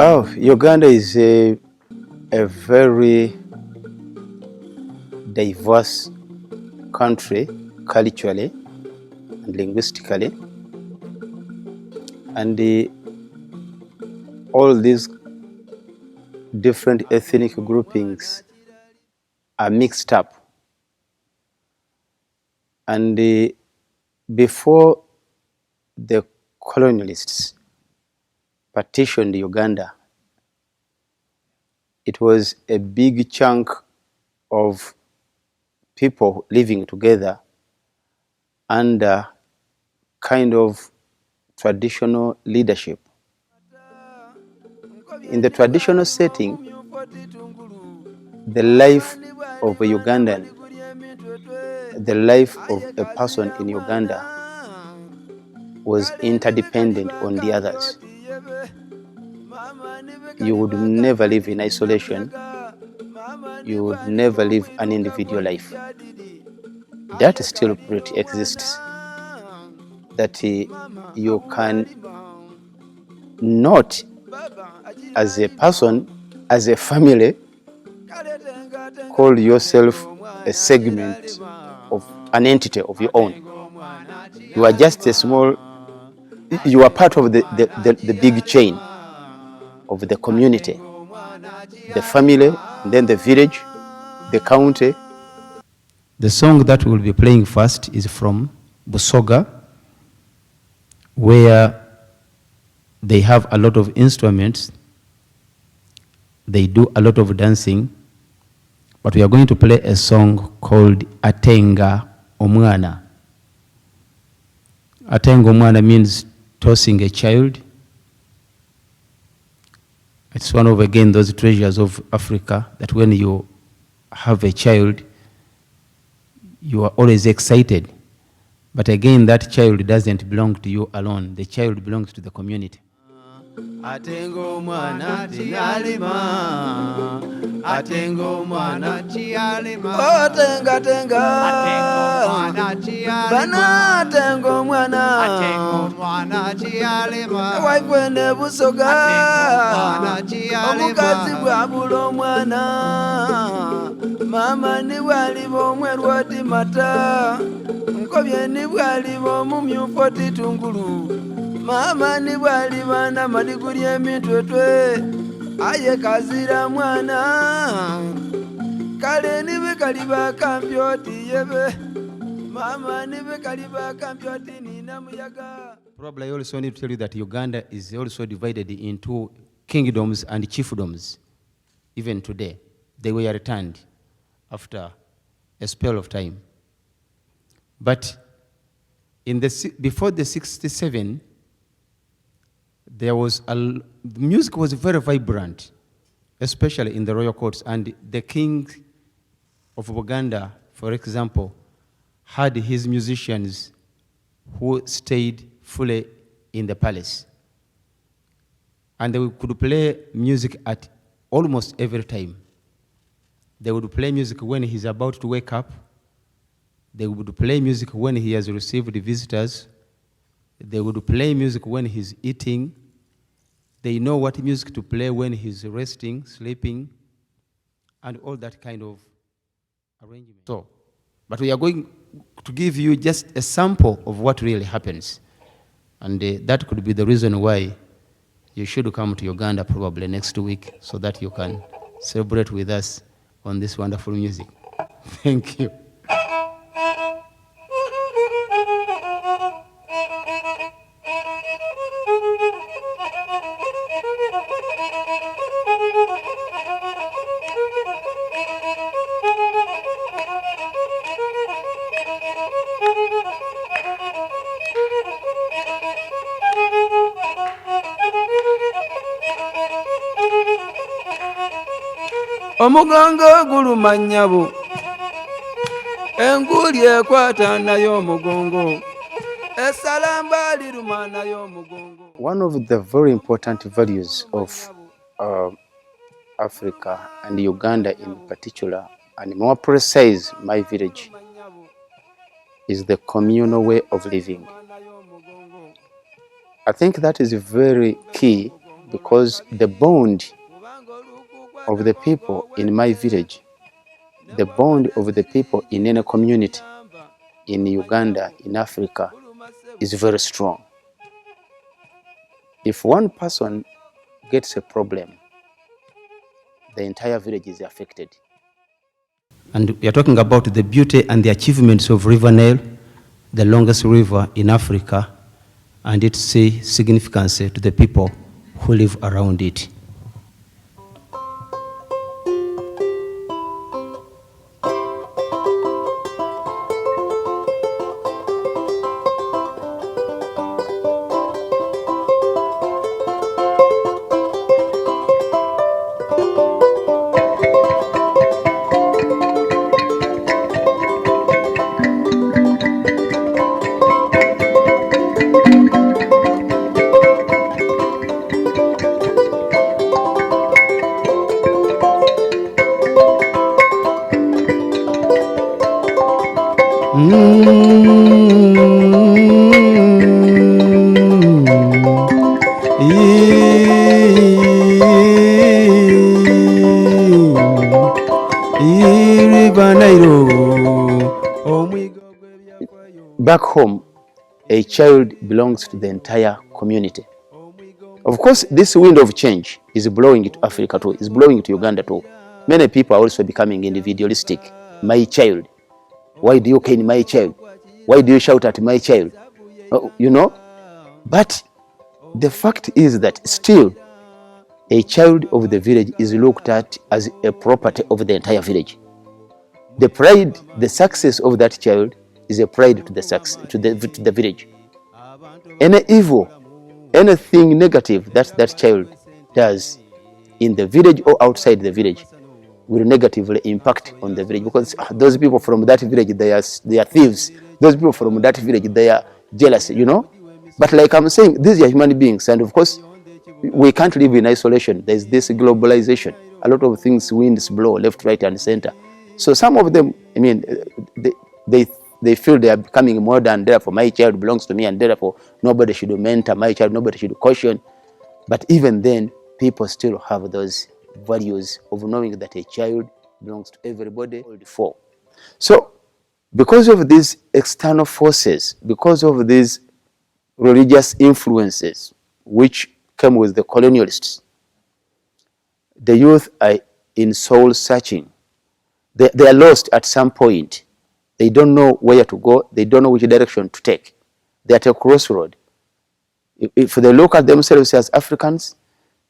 Oh, Uganda is a very diverse country culturally and linguistically, and all these different ethnic groupings are mixed up. And before the colonialists partitioned Uganda, it was a big chunk of people living together under kind of traditional leadership. In the traditional setting, the life of a Ugandan, the life of a person in Uganda was interdependent on the others. You would never live in isolation. You would never live an individual life. That still exists. That you can not, as a person, as a family, call yourself a segment of an entity of your own. You are just a small, you are part of the big chain of the community, the family, then the village, the county. The song that we'll be playing first is from Busoga, where they have a lot of instruments, they do a lot of dancing, but we are going to play a song called Atenga Omwana. Atenga Omwana means tossing a child. It's one of, again, those treasures of Africa that when you have a child, you are always excited. But again, that child doesn't belong to you alone. The child belongs to the community. Atengo mwana tialima, atengo mwana tialima, atenga tenga, atengo mwana tialima, bana atengo mwana, atengo mwana tialima, waikwene Busoga, atengo mwana tialima, omukazi bwa bulo mwana, mama ni wali bomwe rwati mata, nkobye ni wali bomu myufoti tungulu. Mama ni bwali bana madiguri emitwetwe aye kazira mwana kale nibe kaliba kambyoti yebe mama nibe kaliba kambyoti nina muyaga. Probably I also need to tell you that Uganda is also divided into kingdoms and chiefdoms. Even today, they were returned after a spell of time. But in before the 67, there was the music was very vibrant, especially in the royal courts. And the king of Uganda, for example, had his musicians who stayed fully in the palace. And they could play music at almost every time. They would play music when he's about to wake up. They would play music when he has received visitors. They would play music when he's eating. They know what music to play when he's resting, sleeping, and all that kind of arrangement. So, but we are going to give you just a sample of what really happens. And that could be the reason why you should come to Uganda probably next week so that you can celebrate with us on this wonderful music. Thank you. Omugongo guluma nnyabo enguli ekwata nayo omugongo essalamba liruma nayo omugongo. One of the very important values of Africa and Uganda in particular, and more precise my village, is the communal way of living. I think that is very key because the bond of the people in my village, the bond of the people in any community in Uganda, in Africa, is very strong. If one person gets a problem, the entire village is affected. And we are talking about the beauty and the achievements of River Nile, the longest river in Africa, and its significance to the people who live around it. Back home, a child belongs to the entire community. Of course, this wind of change is blowing to Africa too, is blowing to Uganda too. Many people are also becoming individualistic. My child. Why do you cane my child? Why do you shout at my child? You know? But the fact is that still, a child of the village is looked at as a property of the entire village. The pride, the success of that child is a pride to the village. Any evil, anything negative that that child does in the village or outside the village will negatively impact on the village, because those people from that village, they are thieves. Those people from that village, they are jealous, you know. But like I'm saying, these are human beings, and of course, we can't live in isolation. There's this globalization. A lot of things, winds blow left, right, and center. So some of them, I mean, they feel they are becoming modern. Therefore, my child belongs to me, and therefore, nobody should mentor my child. Nobody should caution. But even then, people still have those values of knowing that a child belongs to everybody. So, because of these external forces, because of these religious influences which came with the colonialists, the youth are in soul searching. They are lost at some point. They don't know where to go. They don't know which direction to take. They are at a crossroad. If they look at themselves as Africans,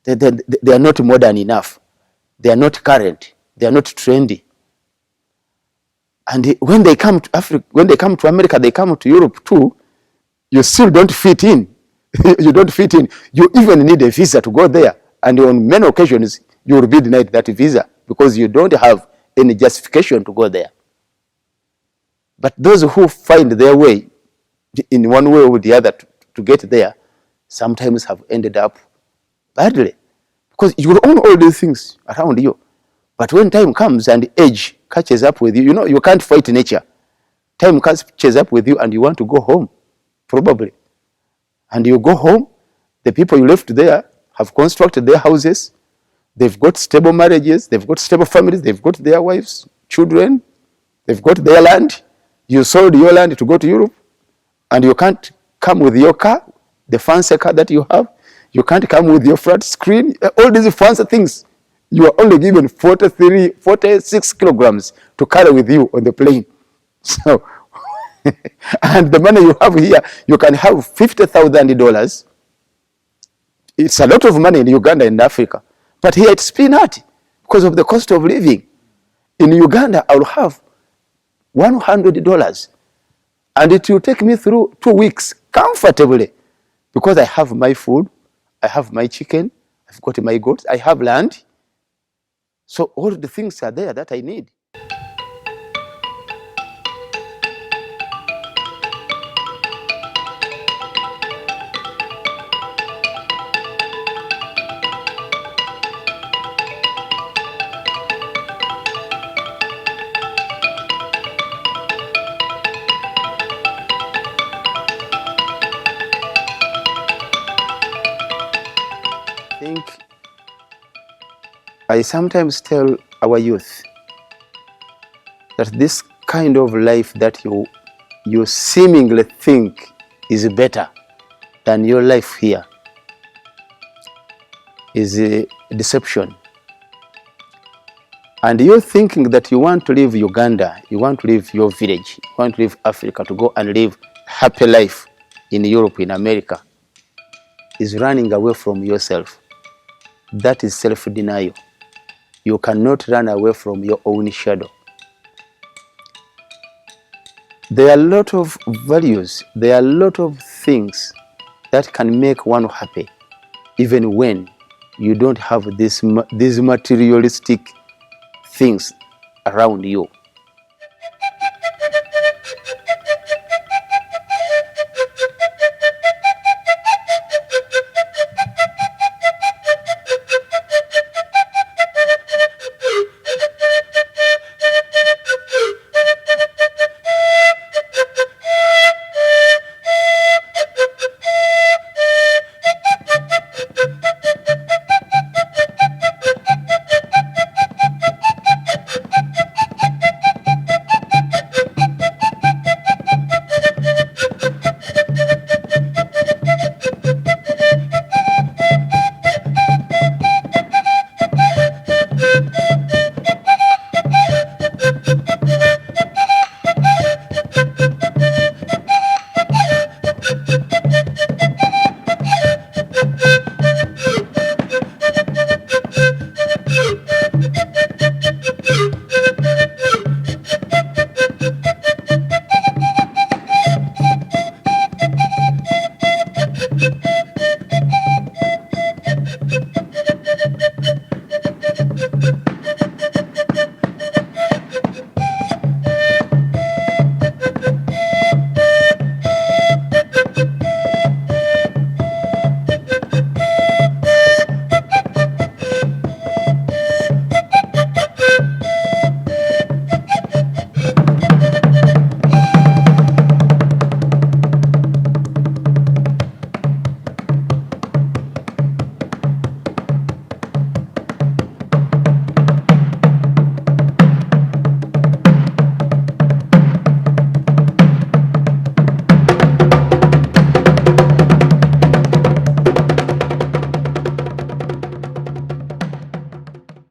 they are not modern enough. They are not current. They are not trendy. And when they come to Africa, when they come to America, they come to Europe too, you still don't fit in. You don't fit in. You even need a visa to go there. And on many occasions, you will be denied that visa because you don't have any justification to go there. But those who find their way in one way or the other to get there sometimes have ended up badly, because you will own all these things around you. But when time comes and age catches up with you, you know, you can't fight nature. Time catches up with you and you want to go home, probably. And you go home, the people you left there have constructed their houses, they've got stable marriages, they've got stable families, they've got their wives, children, they've got their land. You sold your land to go to Europe, and you can't come with your car, the fancy car that you have. You can't come with your flat screen, all these fancy things. You are only given 46 kilograms to carry with you on the plane. So, and the money you have here, you can have $50,000. It's a lot of money in Uganda and Africa. But here it's peanut because of the cost of living. In Uganda, I'll have $100. And it will take me through 2 weeks comfortably because I have my food, I have my chicken, I've got my goats, I have land. So all the things are there that I need. I sometimes tell our youth that this kind of life that you seemingly think is better than your life here is a deception. And you're thinking that you want to leave Uganda, you want to leave your village, you want to leave Africa to go and live happy life in Europe, in America, is running away from yourself. That is self-denial. You cannot run away from your own shadow. There are a lot of values, there are a lot of things that can make one happy, even when you don't have these materialistic things around you.